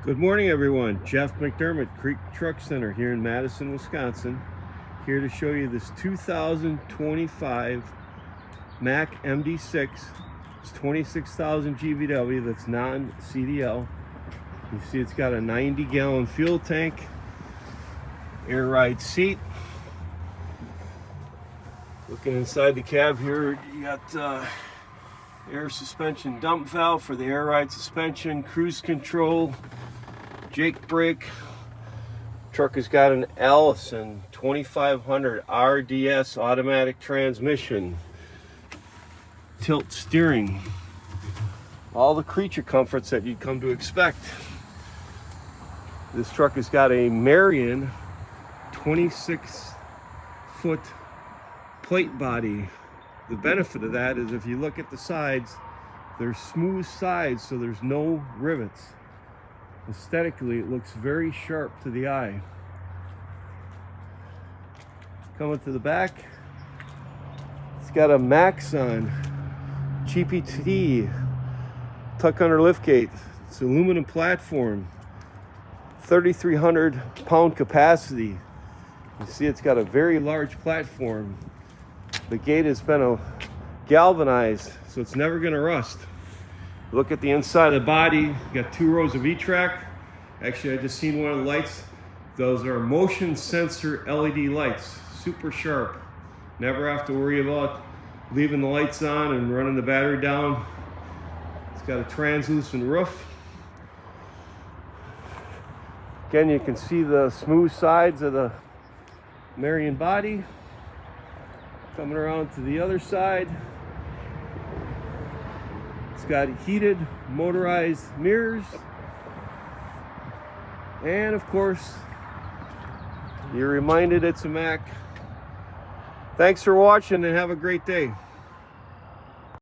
Good morning, everyone. Jeff McDermott, Creek Truck Center here in Madison, Wisconsin. Here to show you this 2025 MACK MD6. It's 26,000 GVW. That's non-CDL. You see it's got a 90-gallon fuel tank, air ride seat. Looking inside the cab here, you got air suspension dump valve for the air ride suspension, cruise control, Jake brake. Truck has got an Allison 2500 RDS automatic transmission, tilt steering, all the creature comforts that you'd come to expect. This truck has got a Marion 26-foot plate body. The benefit of that is if you look at the sides, they're smooth sides, so there's no rivets. Aesthetically, it looks very sharp to the eye. Coming to the back, it's got a MACK on GPT tuck under liftgate. It's an aluminum platform, 3,300 pound capacity. You see it's got a very large platform. The gate has been galvanized, so it's never going to rust. Look at the inside of the body. You got 2 rows of E-track. Actually, I just seen one of the lights. Those are motion sensor LED lights, super sharp. Never have to worry about leaving the lights on and running the battery down. It's got a translucent roof. Again, you can see the smooth sides of the Marion body. Coming around to the other side, it's got heated motorized mirrors, and of course you're reminded it's a MACK. Thanks for watching and have a great day.